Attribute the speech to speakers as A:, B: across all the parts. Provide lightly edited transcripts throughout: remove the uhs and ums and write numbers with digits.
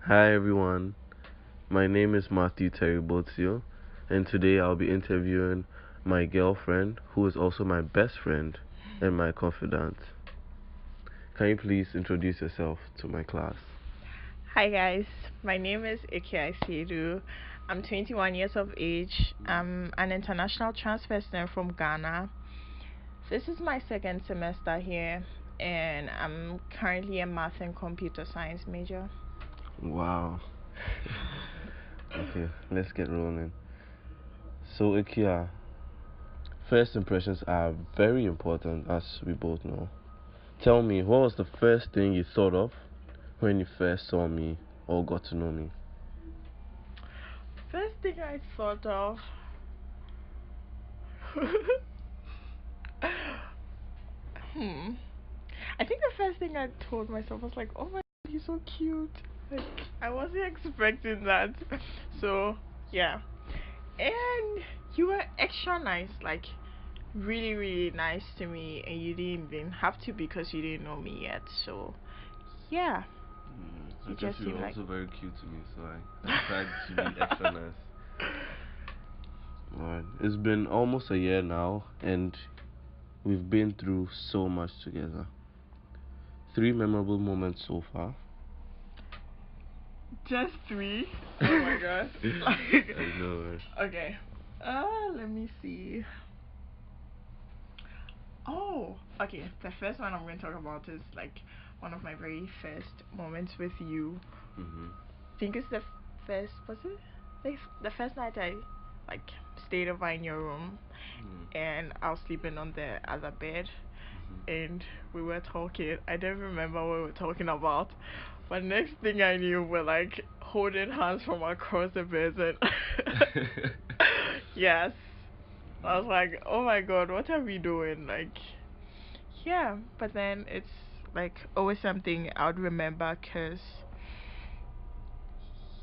A: Hi everyone, my name is Matthew Terry Botio, and today I'll be interviewing my girlfriend, who is also my best friend and my confidant. Can you please introduce yourself to my class?
B: Hi guys, my name is Ike Isiedu. I'm 21 years of age. I'm an international transfer student from Ghana. This is my second semester here, and I'm currently a math and computer science major.
A: Wow. Okay, let's get rolling. So, Ikia, first impressions are very important, as we both know. Tell me, what was the first thing you thought of when you first saw me or got to know me?
B: First thing I thought of. hmm. I think the first thing I told myself was like, "Oh my God, he's so cute." Like I wasn't expecting that. So yeah, and you were extra nice, like really, really nice to me, and you didn't even have to because you didn't know me yet. So yeah,
A: I
B: you
A: guess
B: just
A: you
B: seem
A: were
B: like.
A: also very cute to me, so I tried to be extra nice. Alright, it's been almost a year now, and we've been through so much together. Three memorable moments so far.
B: Just three. Oh my god. Like,
A: I know, right?
B: okay. Let me see. Oh, okay. The first one I'm going to talk about is like one of my very first moments with you.
A: Mhm.
B: I think it's the first. Was it? The first night I like stayed over in your room, and I was sleeping on the other bed, and we were talking. I don't remember what we were talking about, but next thing I knew, we're like holding hands from across the bed, and yes, I was like, oh my god, what are we doing? Like, yeah, but then it's like always something I would remember, cause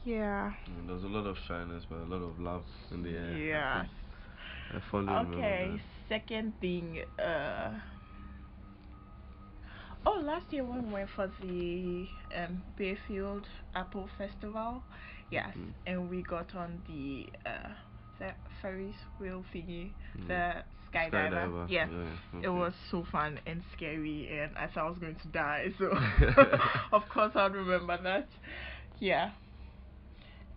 B: yeah,
A: There was a lot of shyness, but a lot of love in the air.
B: yes.
A: I fondly remember
B: Okay,
A: that.
B: second thing, oh, last year when we went for the Bayfield Apple Festival, yes,
A: Mhm.
B: and we got on the Ferris wheel thingy,
A: Mhm.
B: the skydiver.
A: Skydiver.
B: Yeah,
A: Yeah.
B: it
A: Okay.
B: was so fun and scary, and I thought I was going to die. So of course I'd remember that. Yeah,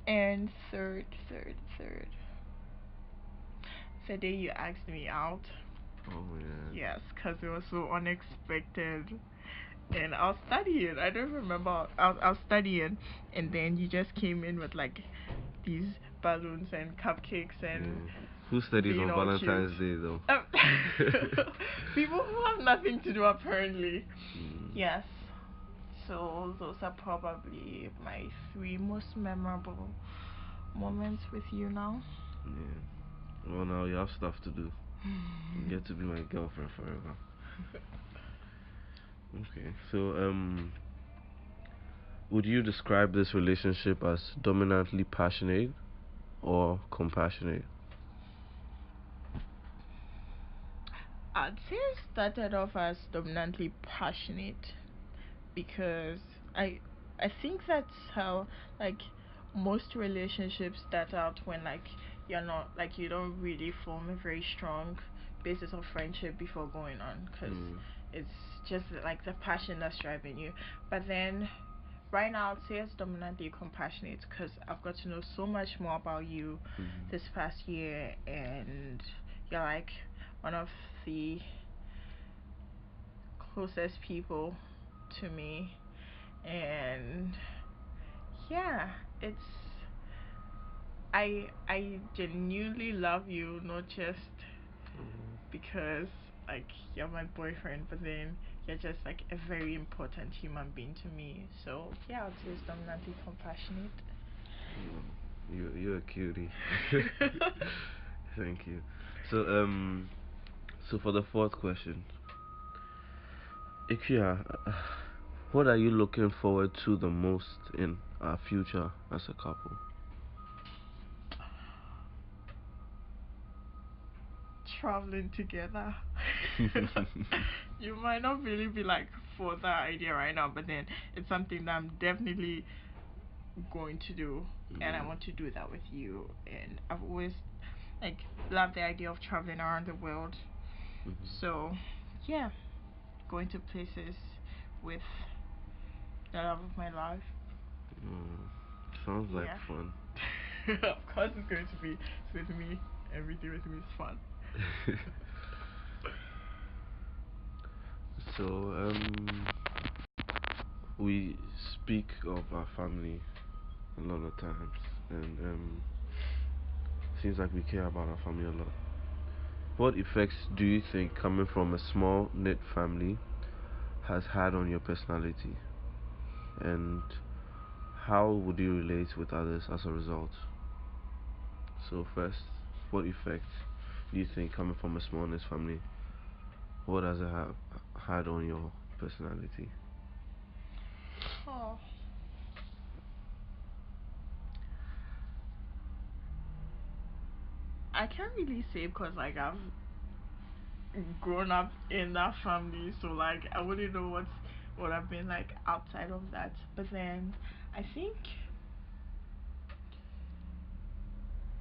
B: and third, the day you asked me out.
A: Oh yeah.
B: Yes, because it was so unexpected. And I was studying. I don't remember. I was studying, and then you just came in with like these balloons and cupcakes and
A: Mm. Who studies
B: being
A: on
B: all cute.
A: Valentine's Day though?
B: Um, People who have nothing to do apparently.
A: Mm.
B: Yes. So those are probably my three most memorable moments with you now.
A: Yeah. Well, now you have stuff to do. You get to be my girlfriend forever. Okay. So, would you describe this relationship as dominantly passionate or compassionate?
B: I'd say it started off as dominantly passionate because I I think that's how like most relationships start out when like you're not like you don't really form a very strong basis of friendship before going on because
A: Mm.
B: it's just like the passion that's driving you. But then right now I'd say it's dominantly compassionate because I've got to know so much more about you
A: Mhm.
B: this past year, and you're like one of the closest people to me, and yeah, it's I genuinely love you, not just because like you're my boyfriend, but then you're just like a very important human being to me. So yeah, I'll say it's dominantly compassionate.
A: You're a cutie. Thank you. So so for the fourth question, Ikia, what are you looking forward to the most in our future as a couple?
B: Traveling together. You might not really be like for that idea right now, but then it's something that I'm definitely going to do, and I want to do that with you. And I've always like loved the idea of traveling around the world. So, yeah, going to places with the love of my life.
A: Sounds like
B: Yeah.
A: fun.
B: Of course, it's going to be with me. Everything with me is fun.
A: So, we speak of our family a lot of times, and seems like we care about our family a lot. What effects do you think coming from a small knit family has had on your personality, and how would you relate with others as a result? So first, what effect do you think coming from a small knit family, what has it have had on your personality?
B: Oh, I can't really say because like I've grown up in that family, so like I wouldn't know what I've been like outside of that. But then I think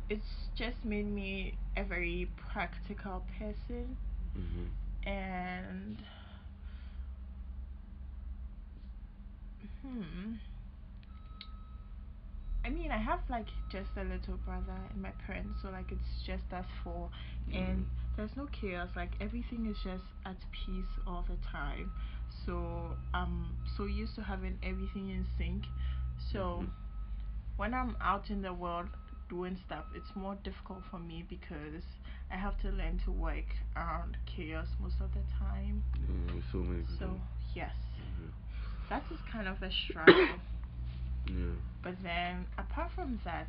B: it's just made me a very practical person, and hmm I mean, I have like just a little brother and my parents, so like it's just us four, and there's no chaos. Like everything is just at peace all the time. So I'm so used to having everything in sync. So when I'm out in the world doing stuff, it's more difficult for me because I have to learn to work around chaos most of the time.
A: So many people.
B: So yes, that is kind of a struggle.
A: Yeah.
B: But then apart from that,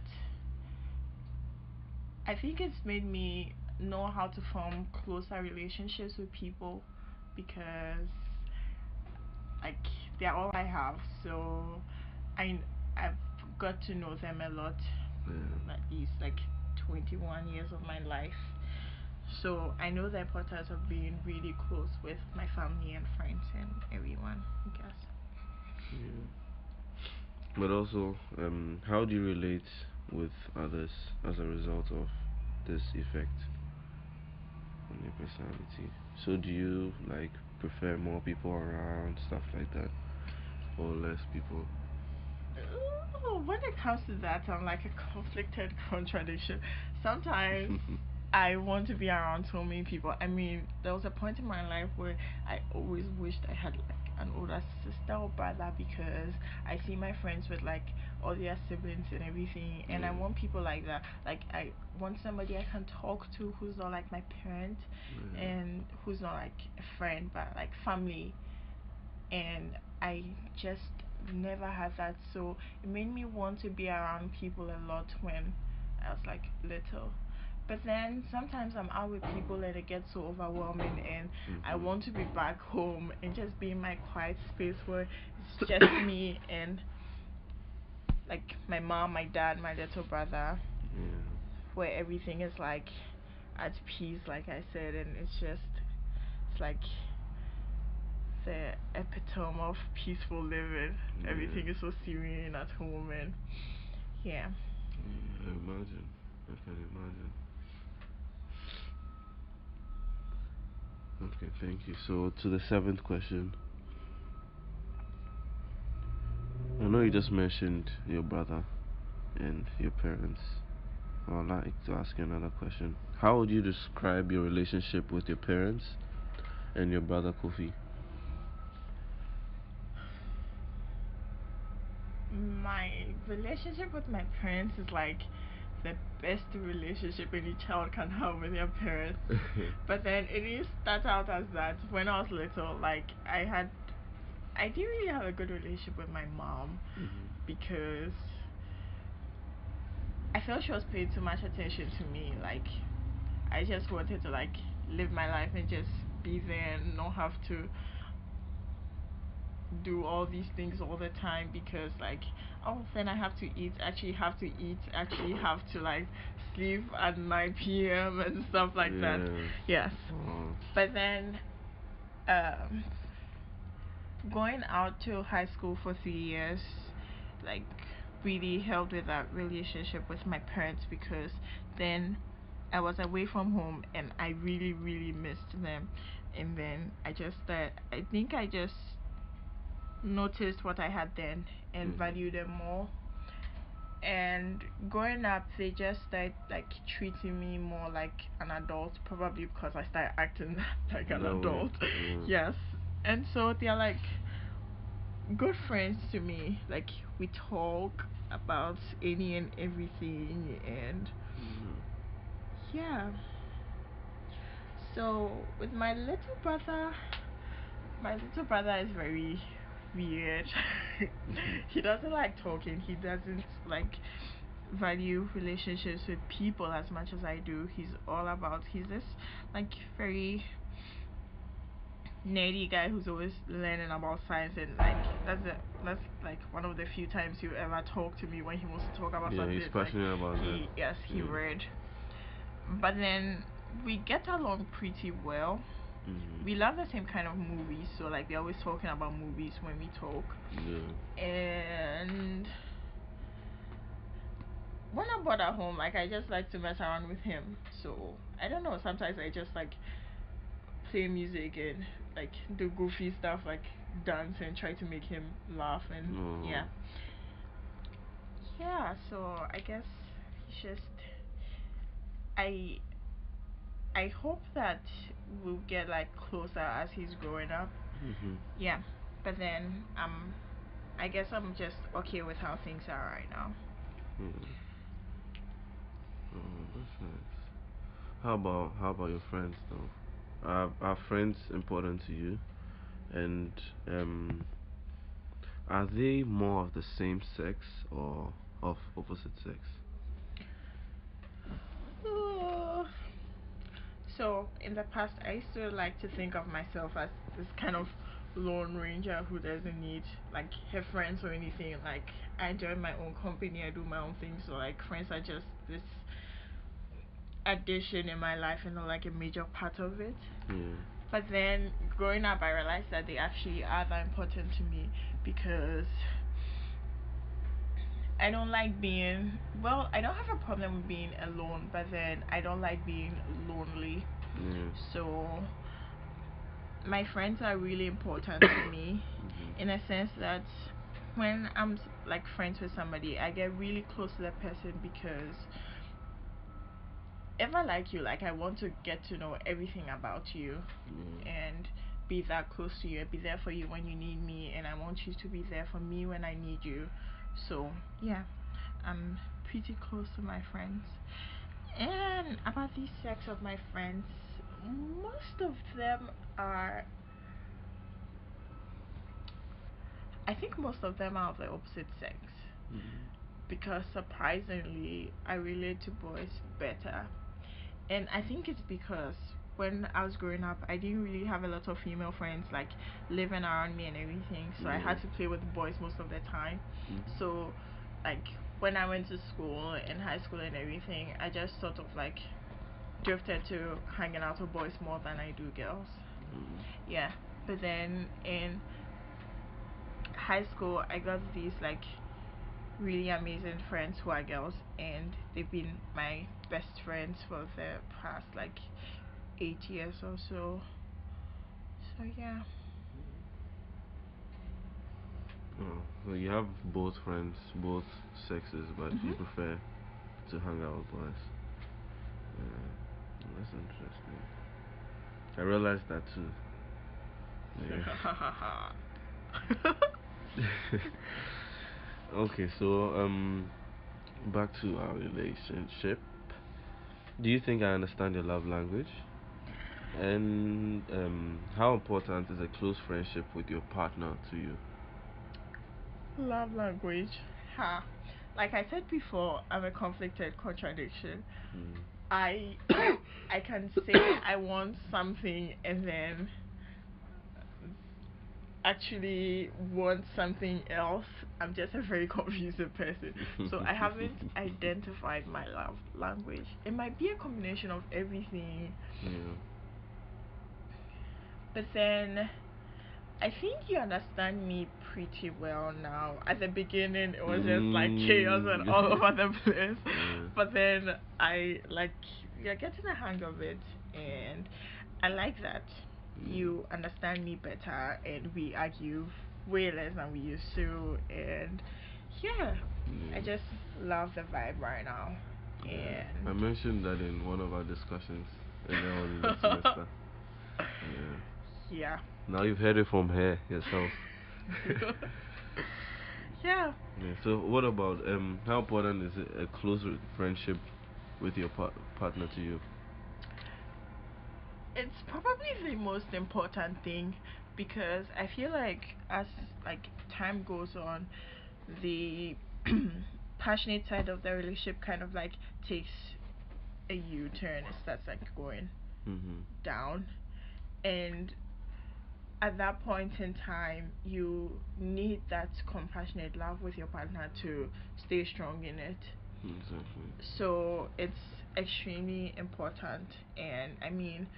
B: I think it's made me know how to form closer relationships with people because like they're all I have. So I I've got to know them a lot, at least like 21 years of my life. So I know the importance of being really close with my family and friends and everyone, I guess.
A: Yeah. But also, how do you relate with others as a result of this effect on your personality? So do you like prefer more people around, stuff like that, or less people?
B: When it comes to that, I'm like a conflicted contradiction. Sometimes I want to be around so many people. I mean, there was a point in my life where I always wished I had like an older sister or brother because I see my friends with like all their siblings and everything, and I want people like that. Like I want somebody I can talk to who's not like my parent, and who's not like a friend but like family, and I just never had that. So it made me want to be around people a lot when I was like little. But then sometimes I'm out with people and it gets so overwhelming, and I want to be back home and just be in my quiet space where it's just me and like my mom, my dad, my little brother, where everything is like at peace, like I said, and it's like the epitome of peaceful living. Everything is so serene at home, and yeah.
A: I imagine. I can imagine. Okay, thank you. So to the seventh question. I know you just mentioned your brother and your parents. I would like to ask you another question. How would you describe your relationship with your parents and your brother Kofi?
B: My relationship with my parents is like the best relationship any child can have with their parents. But then it didn't start out as that. When I was little, like I didn't really have a good relationship with my mom because I felt she was paying too much attention to me. Like I just wanted to like live my life and just be there and not have to do all these things all the time because like, oh, then I have to eat, actually have to eat, actually have to like sleep at 9 p.m. and stuff like that. Yes. But then going out to high school for 3 years, like really helped with that relationship with my parents because then I was away from home and I really, really missed them. And then I think I just noticed what I had then and value them more. And growing up, they just started like treating me more like an adult, probably because I started acting like an
A: No way.
B: adult. Yes. And so they're like good friends to me. Like we talk about any and everything, and yeah. So with my little brother is very weird. He doesn't like talking. He doesn't like value relationships with people as much as I do. He's this like very nerdy guy who's always learning about science, and like that's like one of the few times you ever talk to me when he wants to talk about something.
A: He's passionate about that.
B: Yes, he read. But then we get along pretty well. We love the same kind of movies, so like we're always talking about movies when we talk. And when I'm bored at home, like I just like to mess around with him. So I don't know. Sometimes I just like play music and like do goofy stuff like dance and try to make him laugh and yeah. So I guess he's just I I hope that we'll get like closer as he's growing up. Yeah, but then I guess I'm just okay with how things are right now.
A: Oh, that's nice. How about your friends though? Are friends important to you? And are they more of the same sex or of opposite sex?
B: So in the past, I used to like to think of myself as this kind of lone ranger who doesn't need like have friends or anything. Like I enjoy my own company, I do my own things. So like friends are just this addition in my life and not like a major part of it. But then growing up, I realized that they actually are that important to me because I don't like being, well, I don't have a problem with being alone, but then I don't like being lonely. So my friends are really important to me in a sense that when I'm like friends with somebody, I get really close to that person because if I like you, like I want to get to know everything about you and be that close to you, be there for you when you need me, and I want you to be there for me when I need you. So yeah, I'm pretty close to my friends. And about the sex of my friends, most of them are, I think most of them are of the opposite sex. Because surprisingly, I relate to boys better. And I think it's because when I was growing up, I didn't really have a lot of female friends like living around me and everything. So I had to play with boys most of the time. So like when I went to school and high school and everything, I just sort of like drifted to hanging out with boys more than I do girls. Yeah. But then in high school, I got these like really amazing friends who are girls, and they've been my best friends for the past like 8 years or so. So yeah.
A: Oh, so you have both friends, both sexes, but you prefer to hang out with boys. Yeah, that's interesting. I realized that too. Okay, so back to our relationship. Do you think I understand your love language? And how important is a close friendship with your partner to you?
B: Love language. Ha. Like I said before, I'm a conflicted contradiction. I I can say I want something and then actually want something else. I'm just a very confused person. So I haven't identified my love language. It might be a combination of everything. But then I think you understand me pretty well now. At the beginning, it was just like chaos and all over the place. But then you're getting the hang of it, and I like that. You understand me better, and we argue way less than we used to, and yeah, I just love the vibe right now.
A: I mentioned that in one of our discussions earlier on in the semester.
B: Yeah.
A: Now you've heard it from her yourself.
B: Yeah.
A: So what about how important is it, a close friendship with your partner to you?
B: It's probably the most important thing because I feel like as like time goes on, the passionate side of the relationship kind of like takes a U-turn. It starts like going down, and at that point in time, you need that compassionate love with your partner to stay strong in it.
A: Exactly.
B: So it's extremely important, and I mean,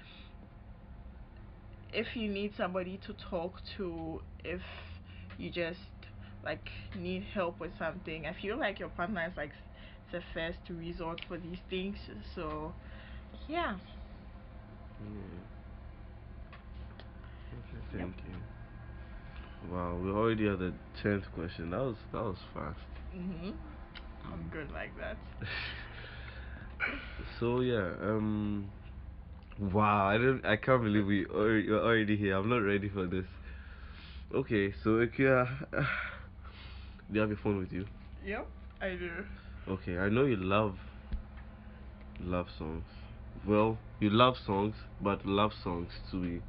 B: if you need somebody to talk to, if you just like need help with something, I feel like your partner is like the first resort for these things. So yeah.
A: Okay, thank you. Wow, we're already at the 10th question. That was fast.
B: I'm good like that.
A: So yeah, wow, I can't believe you're already here. I'm not ready for this. Okay, so Ikea, do you have your phone with you?
B: Yep, I do.
A: Okay, I know you love songs. Well, you love songs, but love songs to be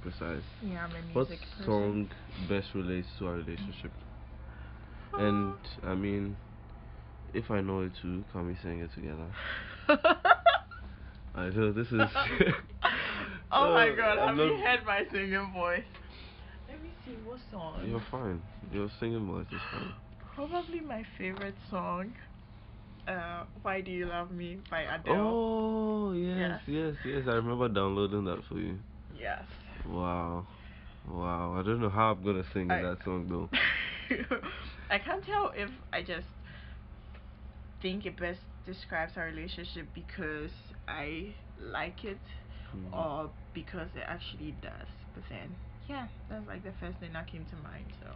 A: precise.
B: Yeah, I'm a
A: What
B: music person.
A: song best relates to our relationship? And I mean, if I know it too, can we sing it together? I know this is.
B: Oh my god, have you heard my singing voice? Let me see what song.
A: You're fine. Your singing voice is fine.
B: Probably my favorite song. Why Do You Love Me by Adele.
A: Oh yes. I remember downloading that for you.
B: Yes.
A: Wow. I don't know how I'm gonna sing in that song though.
B: I can't tell if I just think it best describes our relationship because I like it or because it actually does. But then, yeah, that's like the first thing that came to mind. So.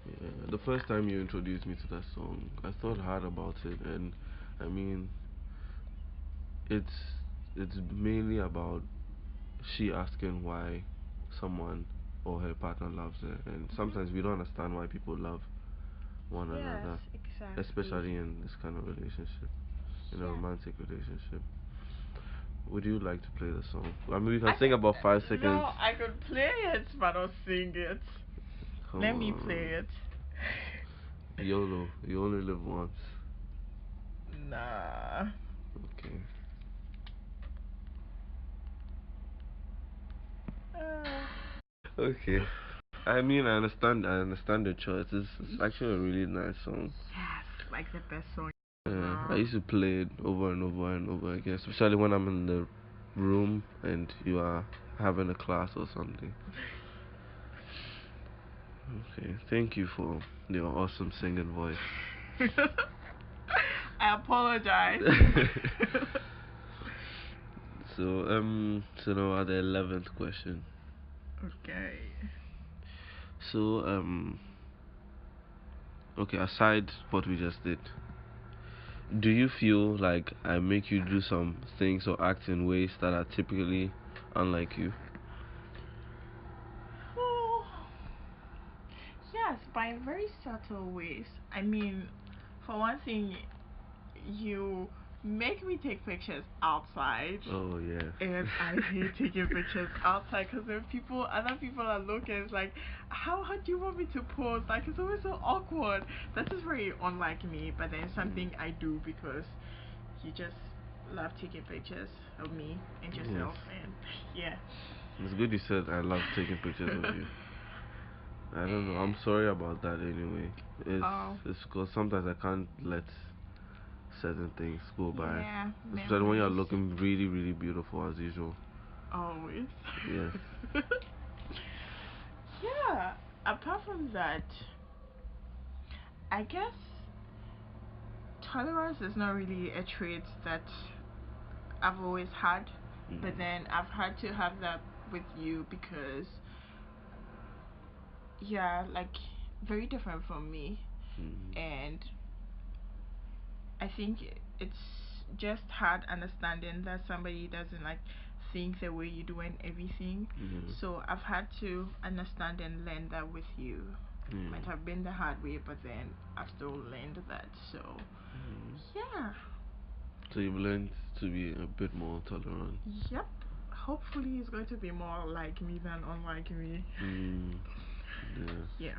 A: Yeah, the first time you introduced me to that song, I thought hard about it, and I mean, it's mainly about she asking why someone or her partner loves her, and sometimes we don't understand why people love one another,
B: exactly.
A: especially in this kind of relationship, in a romantic relationship. Would you like to play the song? I mean, we can sing about 5 seconds.
B: No, I could play it, but not sing it. Let me play it.
A: YOLO, you only live once.
B: Nah.
A: Okay. Okay. I mean, I understand the choice. It's actually a really nice song.
B: Yes, like the best song.
A: Yeah, I used to play it over and over and over again, especially when I'm in the room and you are having a class or something. Okay, thank you for your awesome singing voice.
B: I apologize.
A: So now the 11th question.
B: Okay.
A: So okay, aside what we just did, do you feel like I make you do some things or act in ways that are typically unlike you?
B: Oh, yes, by very subtle ways. I mean, for one thing, you make me take pictures outside.
A: Oh yes.
B: And I hate taking pictures outside because when other people are looking, it's like, how do you want me to pose? Like, it's always so awkward. That is very unlike me, but then something I do because you just love taking pictures of me and yourself, and yeah.
A: It's good you said I love taking pictures of you. I don't know. I'm sorry about that anyway. It's because sometimes I can't let certain things go by.
B: Yeah,
A: Especially when you're
B: memories.
A: looking really, really beautiful as usual.
B: Always.
A: Yes.
B: Yeah. Apart from that, I guess tolerance is not really a trait that I've always had, but then I've had to have that with you because, yeah, like very different from me, and I think it's just hard understanding that somebody doesn't like think the way you do and everything. So I've had to understand and learn that with you. Might have been the hard way, but then I've still learned that. So yeah.
A: So you've learned to be a bit more tolerant.
B: Yep. Hopefully it's going to be more like me than unlike me.
A: Yes.
B: Yeah.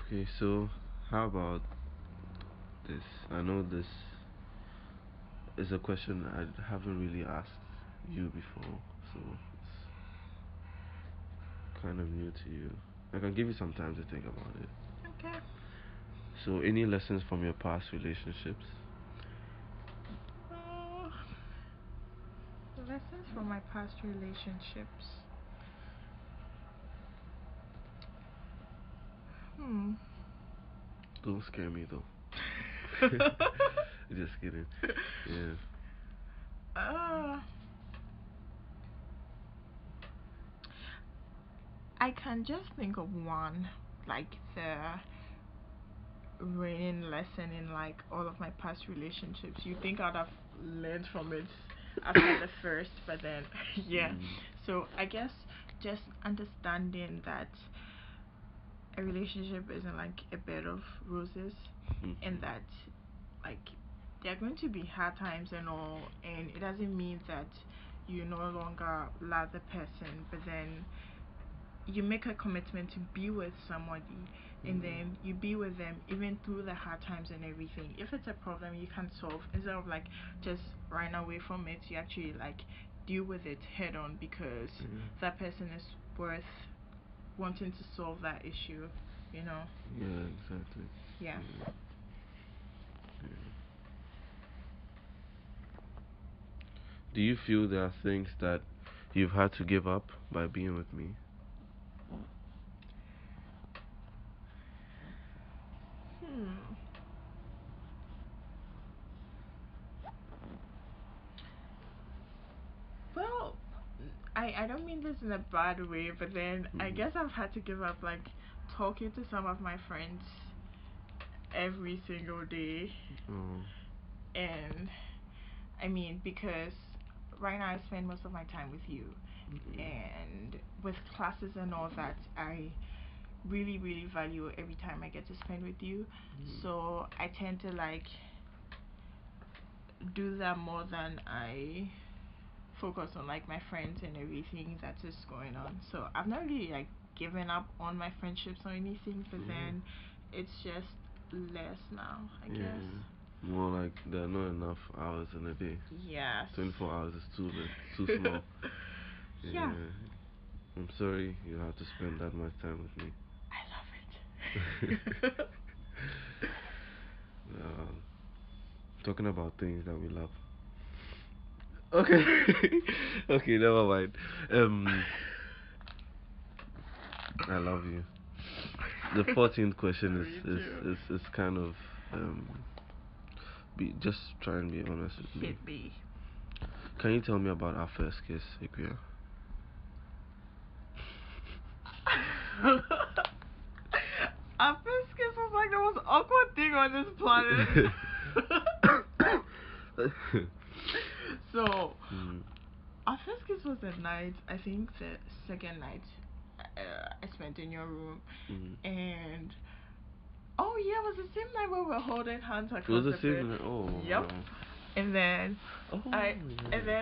A: Okay, so how about this? I know this is a question I haven't really asked you before, so it's kind of new to you. I can give you some time to think about it.
B: Okay.
A: So, any lessons from your past relationships?
B: Lessons from my past relationships.
A: Don't scare me though. Just kidding. Yeah.
B: I can just think of one, like the reigning lesson in like all of my past relationships. You think I'd have learned from it after the first, but then yeah. So I guess just understanding that a relationship isn't like a bed of roses, and that like there are going to be hard times and all, and it doesn't mean that you no longer love the person, but then you make a commitment to be with somebody, and then you be with them even through the hard times and everything. If it's a problem you can't solve, instead of like just run away from it, you actually like deal with it head on, because that person is worth wanting to solve that issue, you know.
A: Yeah, exactly.
B: Yeah.
A: Do you feel there are things that you've had to give up by being with me?
B: Well, I don't mean this in a bad way, but then I guess I've had to give up like talking to some of my friends every single day. And I mean, because right now I spend most of my time with you, and with classes and all that, I really really value every time I get to spend with you. So I tend to like do that more than I focus on like my friends and everything that is going on. So I've not really like given up on my friendships or anything, but then it's just less now, I guess.
A: More like there are not enough hours in a day.
B: Yes.
A: 24 hours is too small.
B: Yeah.
A: I'm sorry you have to spend that much time with me.
B: I love it.
A: Talking about things that we love. Okay. Okay, never mind. I love you. The 14th question is kind of just try and be honest with me.
B: Hit me.
A: Can you tell me about our first kiss, Ikria?
B: Our first kiss was like the most awkward thing on this planet. So, our first kiss was at night. I think the second night I spent in your room, and oh yeah, it was the same night where we were holding hands across the bed. Yep. Wow. And then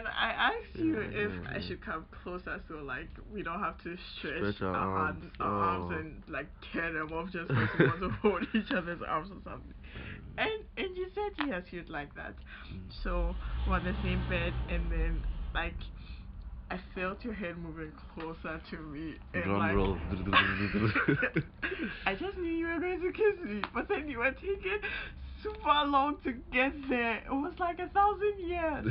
B: I asked you if I should come closer, so like we don't have to stretch our arms and like tear them off just because we want to hold each other's arms or something. And you said yes, you'd like that. So we're on the same bed, and then like I felt your head moving closer to me, and
A: drum
B: like
A: roll.
B: I just knew you were going to kiss me, but then you were taking super long to get there. It was like 1,000 years.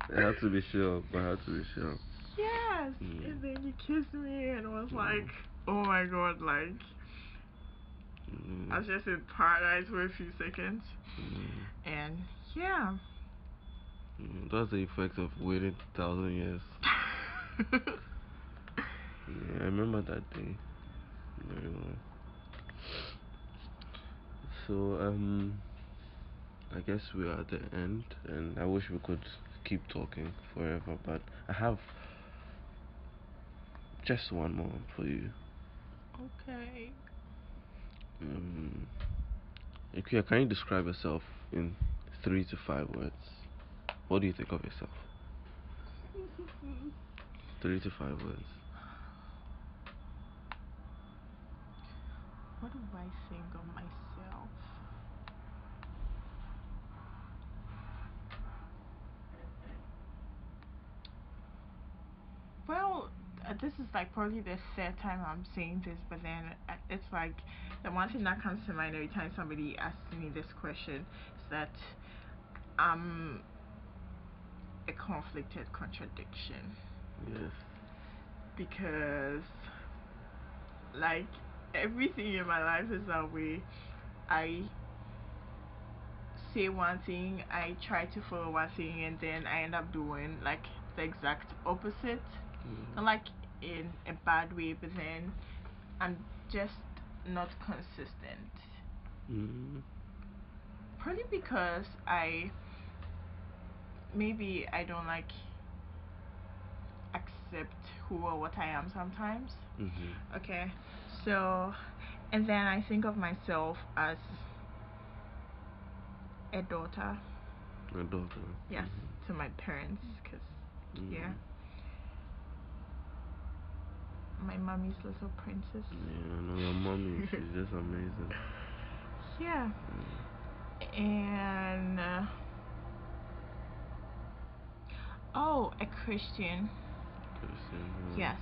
A: It had to be sure. I had to be sure.
B: Yes. And then you kissed me and it was like, oh my god, like I was just in paradise for a few seconds. And yeah.
A: That's the effect of waiting 1,000 years. Yeah, I remember that day very well. So I guess we are at the end, and I wish we could keep talking forever, but I have just one more for you.
B: Okay.
A: Ikea, can you describe yourself in 3 to 5 words? What do you think of yourself? 3 to 5 words.
B: What do I think of myself? Well, this is like probably the third time I'm saying this, but then it's like the one thing that comes to mind every time somebody asks me this question is that I'm a conflicted contradiction.
A: Yes.
B: Because, like, everything in my life is that way. I say one thing, I try to follow one thing, and then I end up doing like the exact opposite. Not like in a bad way, but then I'm just not consistent. Probably because maybe I don't like accept who or what I am sometimes. Okay, so and then I think of myself as a daughter.
A: A daughter.
B: Yes, to my parents, cause yeah, my mommy's little princess.
A: Yeah, I know your mommy. She's just amazing.
B: Yeah, and oh, a Christian. Yes,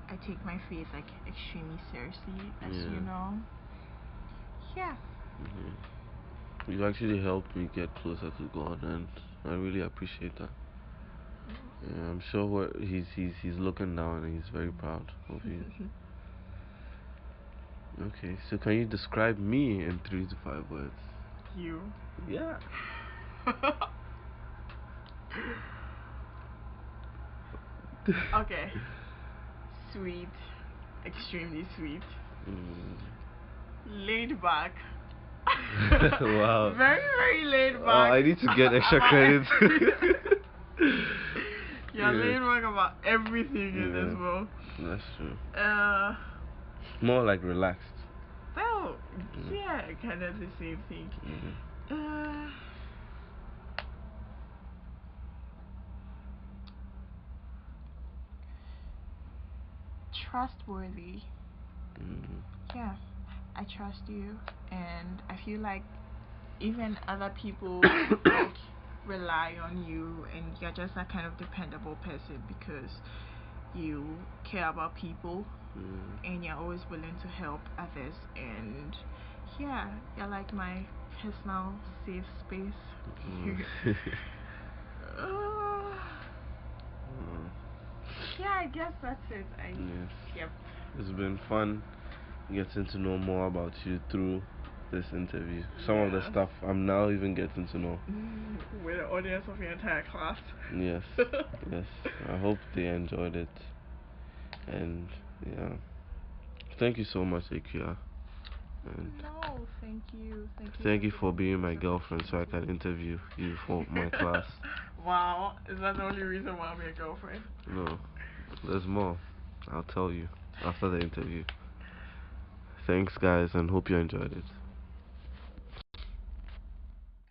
B: I take my faith like extremely seriously, as you know. Yeah.
A: You actually helped me get closer to God, and I really appreciate that. Yeah, I'm sure he's looking down and he's very proud of you. Okay, so can you describe me in 3 to 5 words?
B: You.
A: Yeah.
B: Okay. Sweet. Extremely sweet. Laid back.
A: Wow.
B: Very, very laid back.
A: Oh, I need to get extra credit.
B: You're laid back about everything in this world.
A: That's true.
B: Uh.
A: More like relaxed.
B: Well, yeah, kind of the same thing. Trustworthy. Yeah, I trust you, and I feel like even other people like rely on you, and you're just that kind of dependable person because you care about people and you're always willing to help others, and yeah, you're like my personal safe space. Yeah, I guess that's it. Yep.
A: It's been fun getting to know more about you through this interview. Some of the stuff I'm now even getting to know.
B: With the audience of your entire class.
A: Yes. Yes. I hope they enjoyed it. And yeah. Thank you so much, Ikea. And
B: no, thank you.
A: Thank you for being my girlfriend so I can interview you for my class.
B: Wow, is that the only reason why I'm your girlfriend?
A: No, there's more. I'll tell you after the interview. Thanks, guys, and hope you enjoyed it.